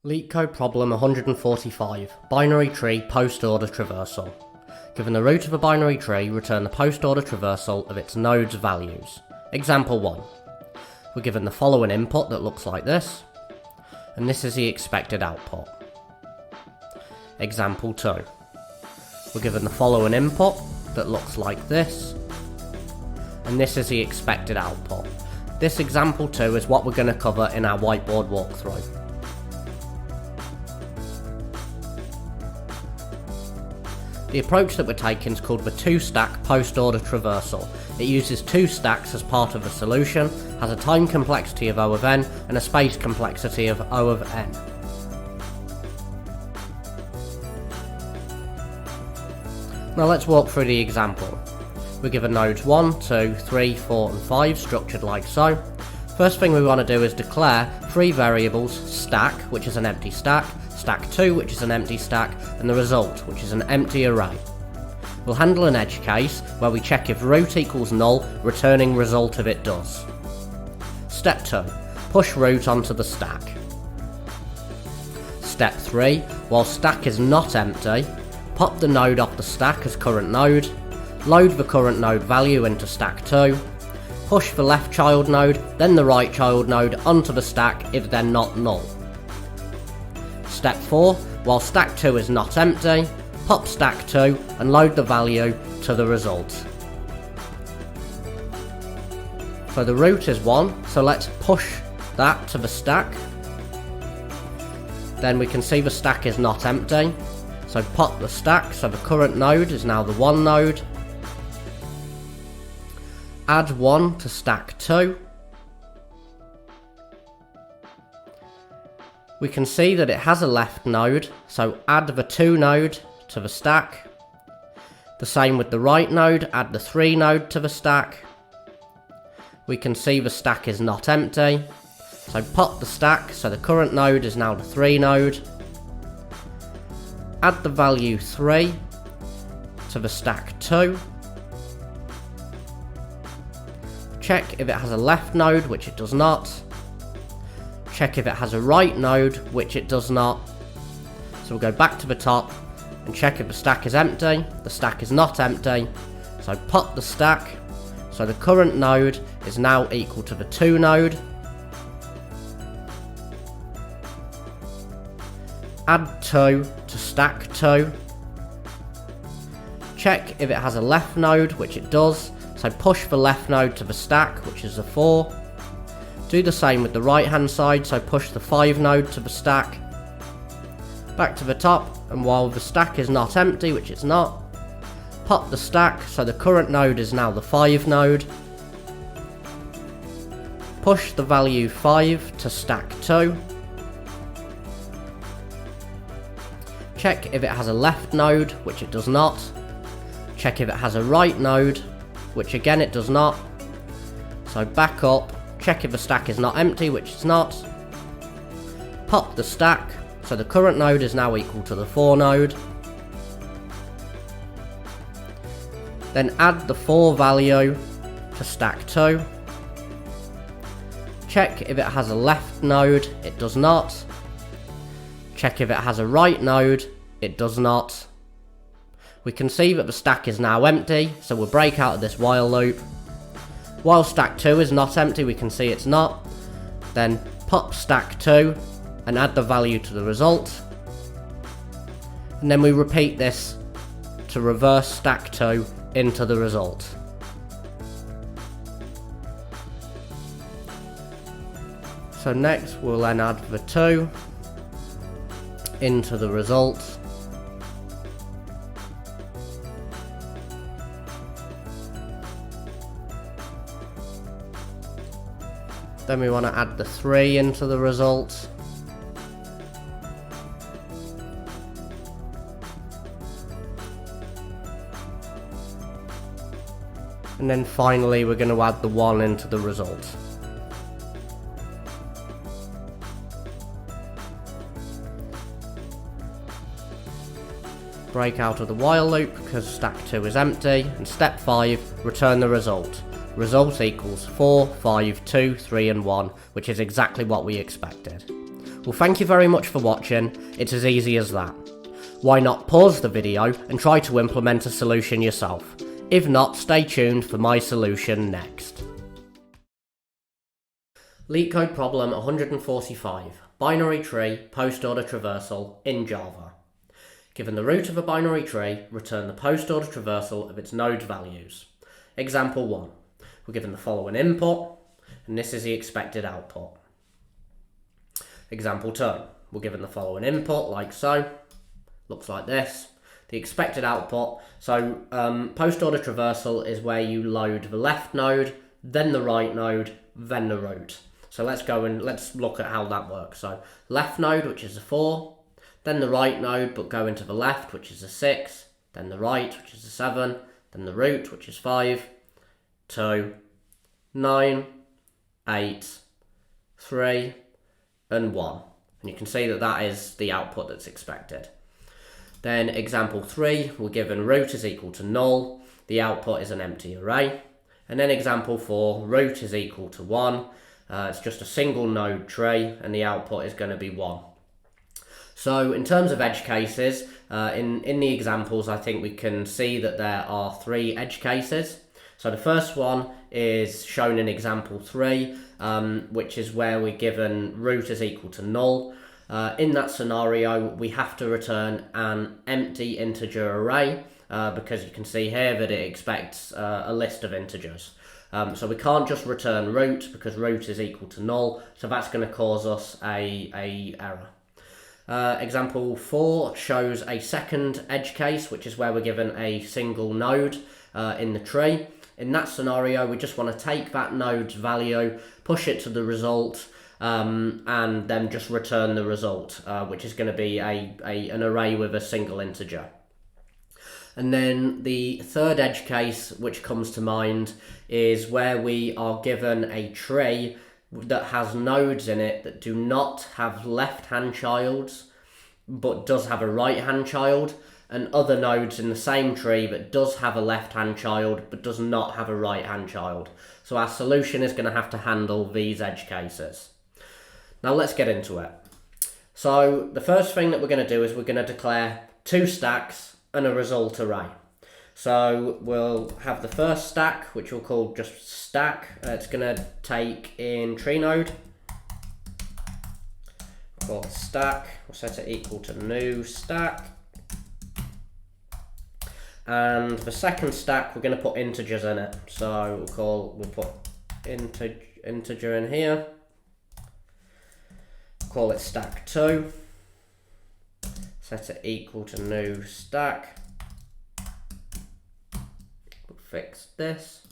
LeetCode Problem 145, Binary Tree Postorder Traversal. Given the root of a binary tree, return the postorder traversal of its node's values. Example 1. We're given the following input that looks like this, and this is the expected output. Example 2. We're given the following input that looks like this, and this is the expected output. This example 2 is what we're going to cover in our whiteboard walkthrough. The approach that we're taking is called the two-stack postorder traversal. It uses two stacks as part of the solution, has a time complexity of O of n and a space complexity of O of n. Now let's walk through the example. We're given nodes 1, 2, 3, 4 and 5 structured like so. First thing we want to do is declare three variables: stack, which is an empty stack, stack 2, which is an empty stack, and the result, which is an empty array. We'll handle an edge case where we check if root equals null, returning result if it does. Step 2. Push root onto the stack. Step 3. While stack is not empty, pop the node off the stack as current node, load the current node value into stack 2, push the left child node, then the right child node onto the stack if they're not null. Step 4. While stack 2 is not empty, pop stack 2 and load the value to the result. So the root is 1, so let's push that to the stack. Then we can see the stack is not empty, so pop the stack, so the current node is now the 1 node. Add 1 to stack 2. We can see that it has a left node, so add the 2 node to the stack. The same with the right node, add the 3 node to the stack. We can see the stack is not empty, so pop the stack, so the current node is now the 3 node. Add the value 3 to the stack 2. Check if it has a left node, which it does not. Check if it has a right node, which it does not. So we'll go back to the top and check if the stack is empty. The stack is not empty, so pop the stack, so the current node is now equal to the 2 node. Add 2 to stack 2. Check if it has a left node, which it does, so push the left node to the stack, which is the 4. Do the same with the right hand side, so push the 5 node to the stack. Back to the top, and while the stack is not empty, which it's not, pop the stack, so the current node is now the 5 node. Push the value 5 to stack 2. Check if it has a left node, which it does not. Check if it has a right node, which again it does not. So back up, check if the stack is not empty, which it's not. Pop the stack, so the current node is now equal to the 4 node. Then add the 4 value to stack 2. Check if it has a left node, it does not. Check if it has a right node, it does not. We can see that the stack is now empty, so we'll break out of this while loop. While stack 2 is not empty, we can see it's not. Then pop stack 2 and add the value to the result. And then we repeat this to reverse stack 2 into the result. So next we'll then add the 2 into the result. Then we want to add the 3 into the result. And then finally we're going to add the 1 into the result. Break out of the while loop because stack 2 is empty, and step 5, return the result. Result equals 4, 5, 2, 3 and 1, which is exactly what we expected. Well, thank you very much for watching. It's as easy as that. Why not pause the video and try to implement a solution yourself? If not, stay tuned for my solution next. LeetCode Problem 145. Binary tree, post-order traversal in Java. Given the root of a binary tree, return the post-order traversal of its node values. Example 1. We're given the following input, and this is the expected output. Example 2. We're given the following input, like so. Looks like this. The expected output. So post-order traversal is where you load the left node, then the right node, then the root. So let's go and let's look at how that works. So left node, which is a 4, then the right node, but go into the left, which is a 6, then the right, which is a 7, then the root, which is 5, 2, 9, 8, 3, and 1. And you can see that that is the output that's expected. Then example 3, we're given root is equal to null, the output is an empty array. And then example 4, root is equal to 1, it's just a single node tree, and the output is going to be 1. So in terms of edge cases, in the examples I think we can see that there are 3 edge cases. So the first one is shown in example 3, which is where we're given root is equal to null. In that scenario, we have to return an empty integer array because you can see here that it expects a list of integers. So we can't just return root because root is equal to null, so that's going to cause us a error. Example 4 shows a second edge case, which is where we're given a single node in the tree. In that scenario, we just want to take that node's value, push it to the result, and then just return the result, which is going to be an array with a single integer. And then the third edge case which comes to mind is where we are given a tree that has nodes in it that do not have left-hand childs, but does have a right-hand child, and other nodes in the same tree that does have a left-hand child, but does not have a right-hand child. So our solution is going to have to handle these edge cases. Now let's get into it. So the first thing that we're going to do is we're going to declare 2 stacks and a result array. So we'll have the first stack, which we'll call just stack. It's going to take in tree node. We'll call it stack. We'll set it equal to new stack. And the second stack, we're going to put integers in it. So we'll put integer in here. Call it stack 2. Set it equal to new stack. We'll fix this.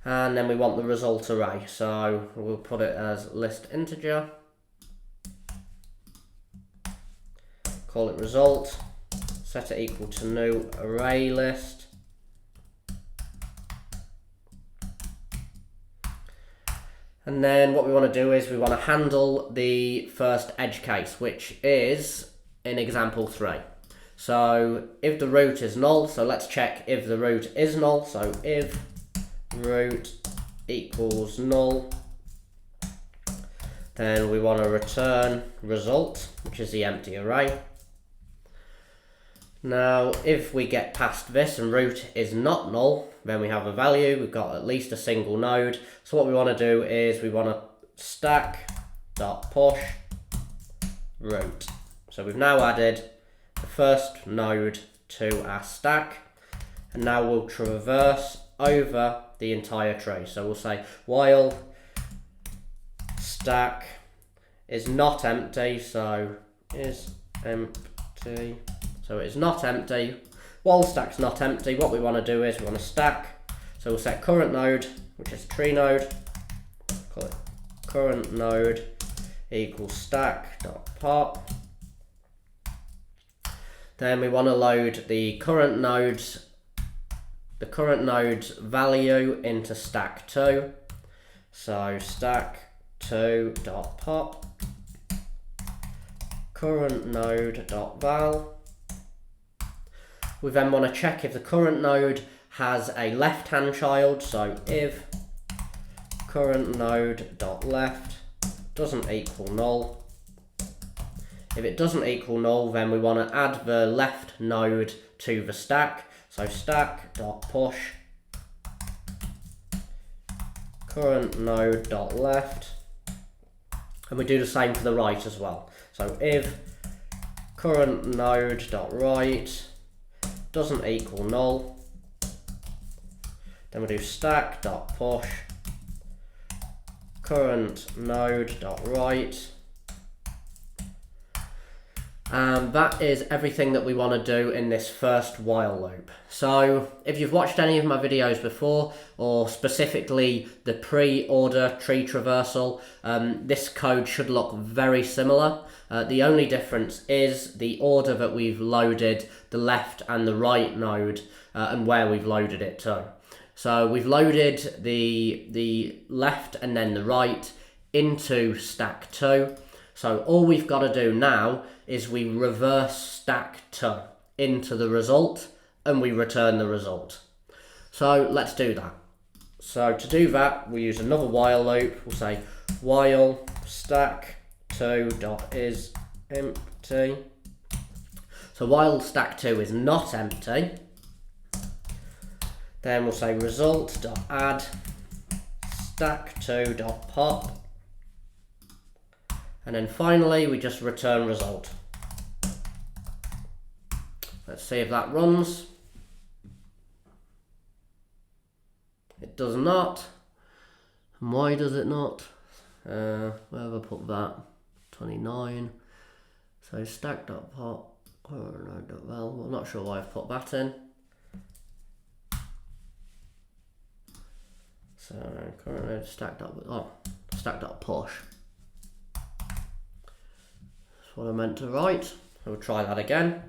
And then we want the result array. So we'll put it as list integer. Call it result. Set it equal to new array list. And then what we want to do is we want to handle the first edge case, which is in example 3. So if the root is null, so let's check if the root is null. So if root equals null, then we want to return result, which is the empty array. Now, if we get past this and root is not null, then we have a value, we've got at least a single node. So what we want to do is we want to stack.push root. So we've now added the first node to our stack, and now we'll traverse over the entire tree. So we'll say while stack is not empty, so is empty. So it's not empty. While stack's not empty, what we want to do is we want to stack. So we'll set current node, which is tree node. Call it current node equals stack.pop. Then we want to load the current node's value into stack 2. So stack2.pop current node.val. We then want to check if the current node has a left-hand child, so if current node dot left doesn't equal null. If it doesn't equal null, then we want to add the left node to the stack. So stack dot push current node dot left, and we do the same for the right as well. So if current node dot right doesn't equal null, then we do stack dot push current node dot right. And that is everything that we want to do in this first while loop. So if you've watched any of my videos before, or specifically the pre-order tree traversal, this code should look very similar. The only difference is the order that we've loaded the left and the right node and where we've loaded it to. So we've loaded the left and then the right into stack 2. So all we've got to do now is we reverse stack 2 into the result and we return the result. So let's do that. So to do that, we use another while loop. We'll say while stack 2 dot is empty. So while stack 2 is not empty, then we'll say result dot add stack 2 dot pop. And then finally, we just return result. Let's see if that runs. It does not. And why does it not? Where have I put that? 29. So stack.pop. Well, I'm not sure why I've put that in. So currently stack.push. What I meant to write. So we'll try that again.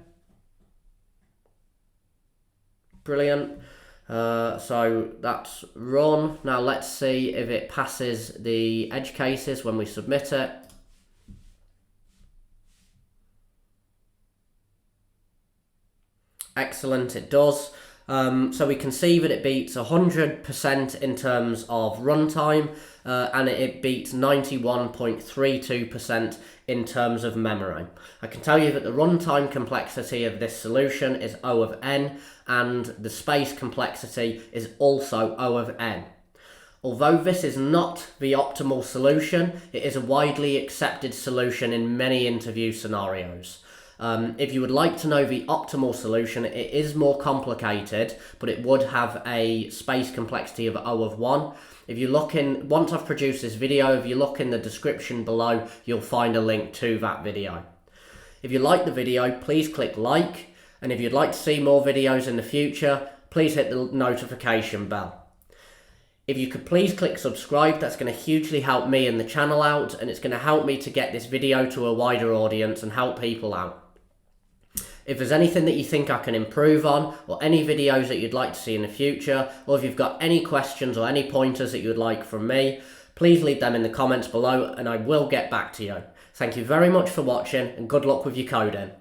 Brilliant. So that's run. Now let's see if it passes the edge cases when we submit it. Excellent, it does. So we can see that it beats 100% in terms of runtime, and it beats 91.32% in terms of memory. I can tell you that the runtime complexity of this solution is O of n, and the space complexity is also O of n. Although this is not the optimal solution, it is a widely accepted solution in many interview scenarios. If you would like to know the optimal solution, it is more complicated, but it would have a space complexity of O of 1. If you look in, once I've produced this video, if you look in the description below, you'll find a link to that video. If you like the video, please click like, and if you'd like to see more videos in the future, please hit the notification bell. If you could please click subscribe, that's going to hugely help me and the channel out, and it's going to help me to get this video to a wider audience and help people out. If there's anything that you think I can improve on, or any videos that you'd like to see in the future, or if you've got any questions or any pointers that you'd like from me, please leave them in the comments below and I will get back to you. Thank you very much for watching and good luck with your coding.